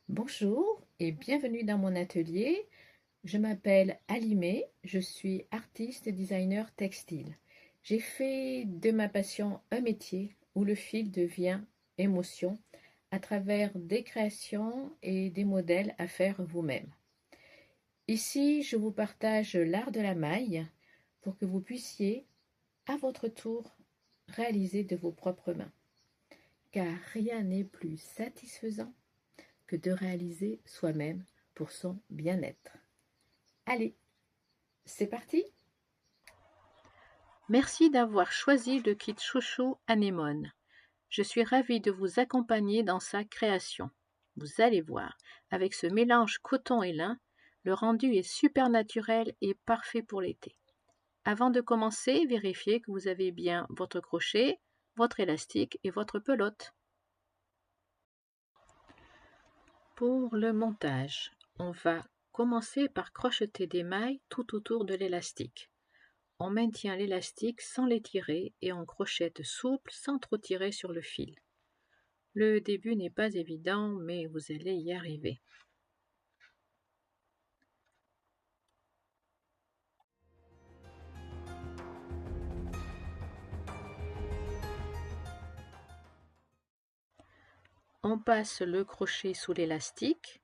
Bonjour et bienvenue dans mon atelier. Je m'appelle Alimé, je suis artiste et designer textile. J'ai fait de ma passion un métier où le fil devient émotion à travers des créations et des modèles à faire vous-même. Ici, je vous partage l'art de la maille pour que vous puissiez, à votre tour, réaliser de vos propres mains. Car rien n'est plus satisfaisant que de réaliser soi-même pour son bien-être. Allez, c'est parti! Merci d'avoir choisi le kit chouchou Anémone. Je suis ravie de vous accompagner dans sa création. Vous allez voir, avec ce mélange coton et lin, le rendu est super naturel et parfait pour l'été. Avant de commencer, vérifiez que vous avez bien votre crochet, votre élastique et votre pelote. Pour le montage, on va commencer par crocheter des mailles tout autour de l'élastique. On maintient l'élastique sans l'étirer et on crochette souple sans trop tirer sur le fil. Le début n'est pas évident, mais vous allez y arriver. On passe le crochet sous l'élastique,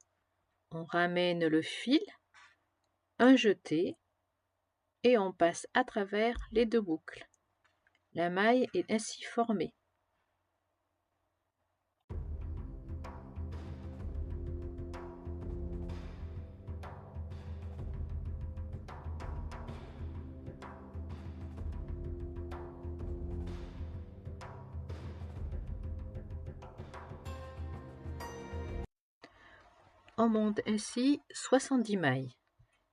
on ramène le fil, un jeté et on passe à travers les deux boucles. La maille est ainsi formée. On monte ainsi 70 mailles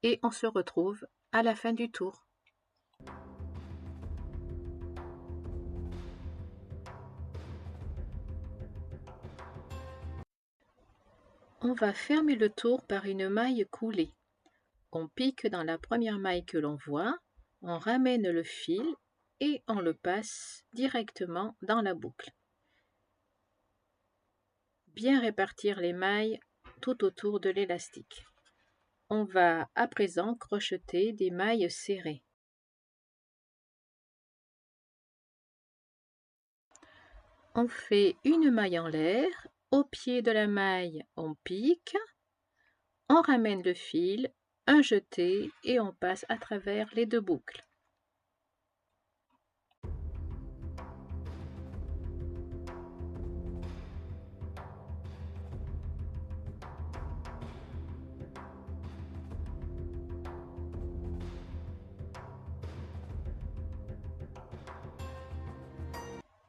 et on se retrouve à la fin du tour. On va fermer le tour par une maille coulée. On pique dans la première maille que l'on voit, on ramène le fil et on le passe directement dans la boucle. Bien répartir les mailles tout autour de l'élastique. On va à présent crocheter des mailles serrées. On fait une maille en l'air, au pied de la maille on pique, on ramène le fil, un jeté et on passe à travers les deux boucles.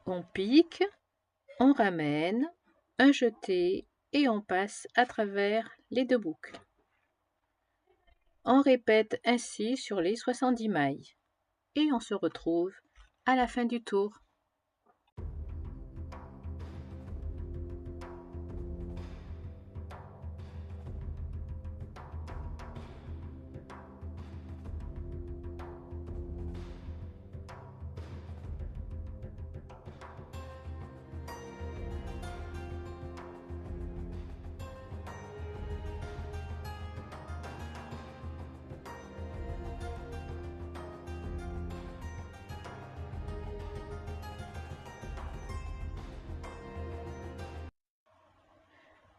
On pique, on ramène, un jeté et on passe à travers les deux boucles. On répète ainsi sur les 70 mailles et on se retrouve à la fin du tour.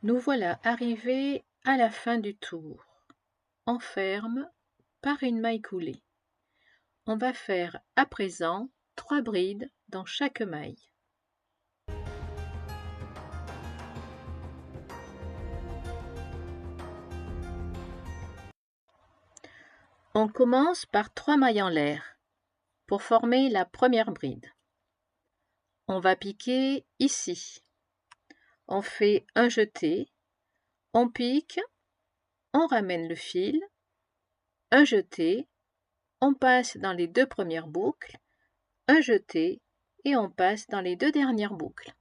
Nous voilà arrivés à la fin du tour. On ferme par une maille coulée. On va faire à présent 3 brides dans chaque maille. On commence par 3 mailles en l'air pour former la première bride. On va piquer ici. On fait un jeté, on pique, on ramène le fil, un jeté, on passe dans les 2 premières boucles, un jeté et on passe dans les 2 dernières boucles.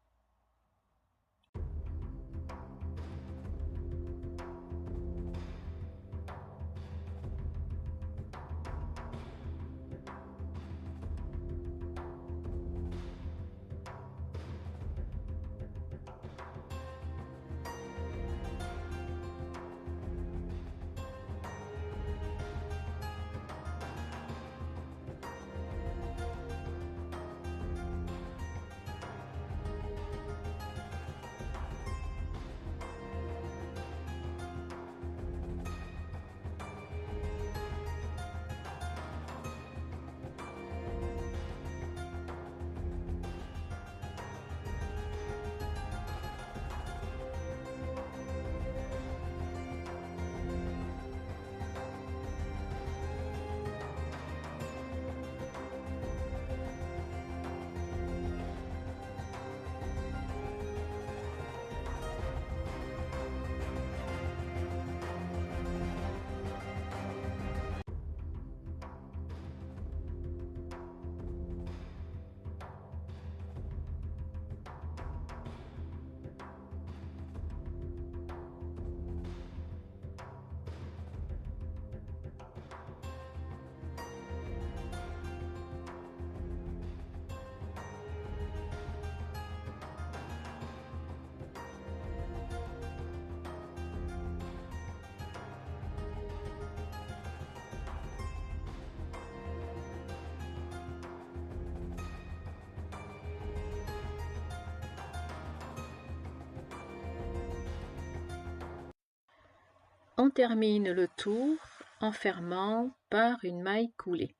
On termine le tour en fermant par une maille coulée.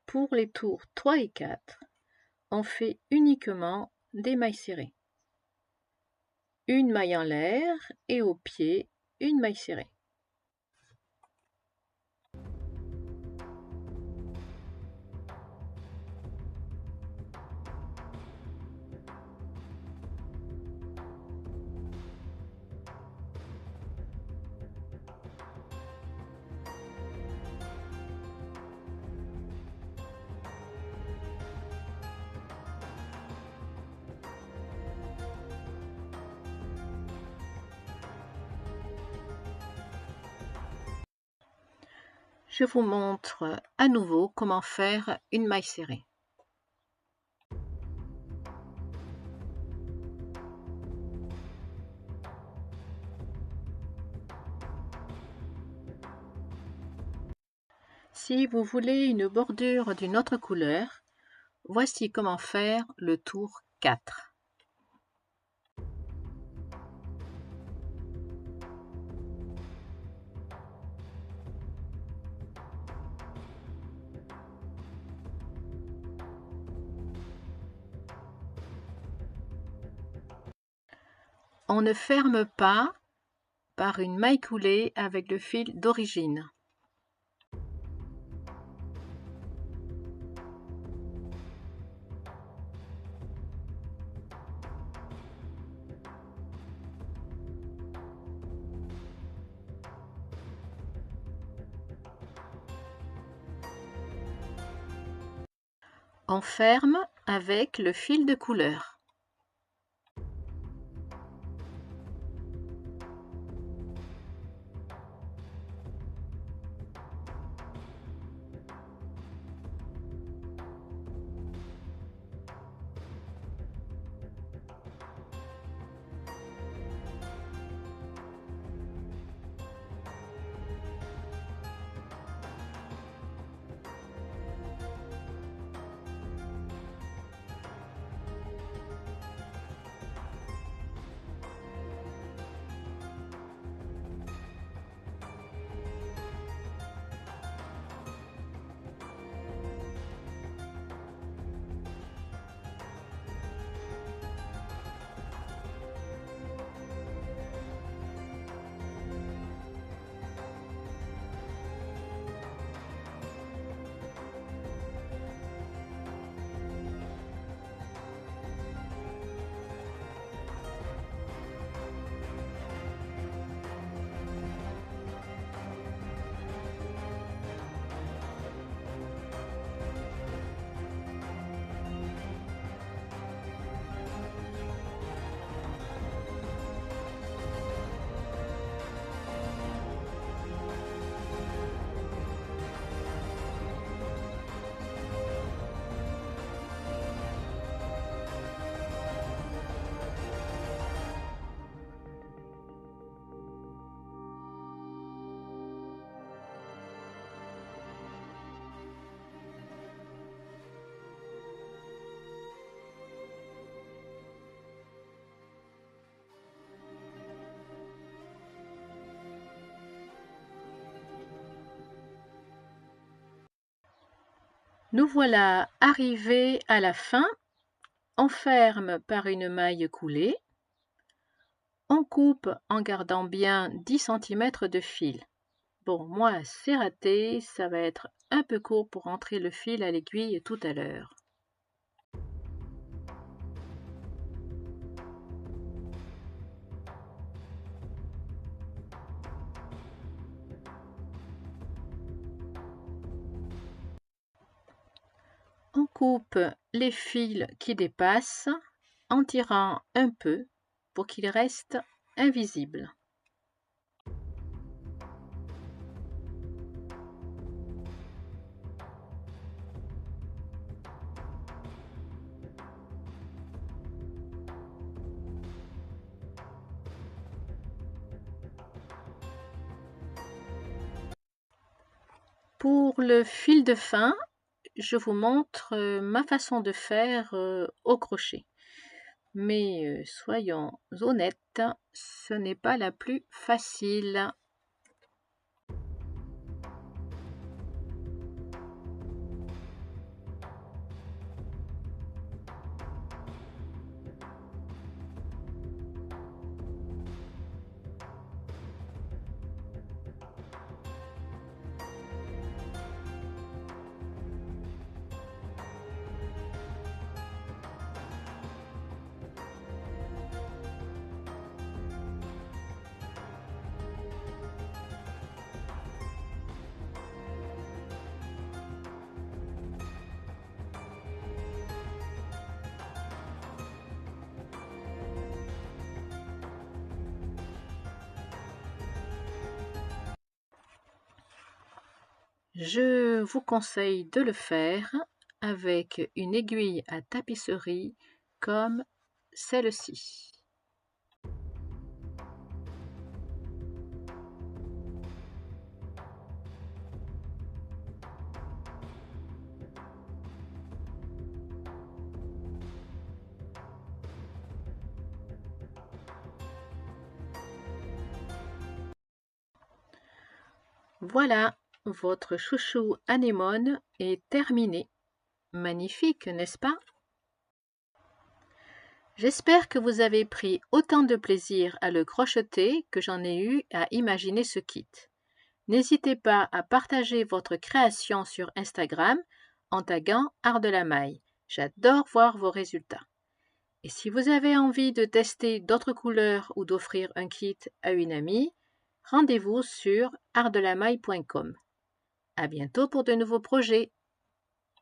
Pour les tours 3 et 4, on fait uniquement des mailles serrées. Une maille en l'air et au pied, une maille serrée. Je vous montre à nouveau comment faire une maille serrée. Si vous voulez une bordure d'une autre couleur, voici comment faire le tour 4. On ne ferme pas par une maille coulée avec le fil d'origine. On ferme avec le fil de couleur. Nous voilà arrivés à la fin. On ferme par une maille coulée. On coupe en gardant bien 10 cm de fil. Bon, moi c'est raté, ça va être un peu court pour entrer le fil à l'aiguille tout à l'heure. On coupe les fils qui dépassent en tirant un peu pour qu'ils restent invisibles. Pour le fil de fin, je vous montre ma façon de faire au crochet. Mais soyons honnêtes, ce n'est pas la plus facile. Je vous conseille de le faire avec une aiguille à tapisserie comme celle-ci. Voilà, votre chouchou anémone est terminé. Magnifique, n'est-ce pas? J'espère que vous avez pris autant de plaisir à le crocheter que j'en ai eu à imaginer ce kit. N'hésitez pas à partager votre création sur Instagram en taguant Art de la Maille. J'adore voir vos résultats. Et si vous avez envie de tester d'autres couleurs ou d'offrir un kit à une amie, rendez-vous sur artdelamaille.com. À bientôt pour de nouveaux projets.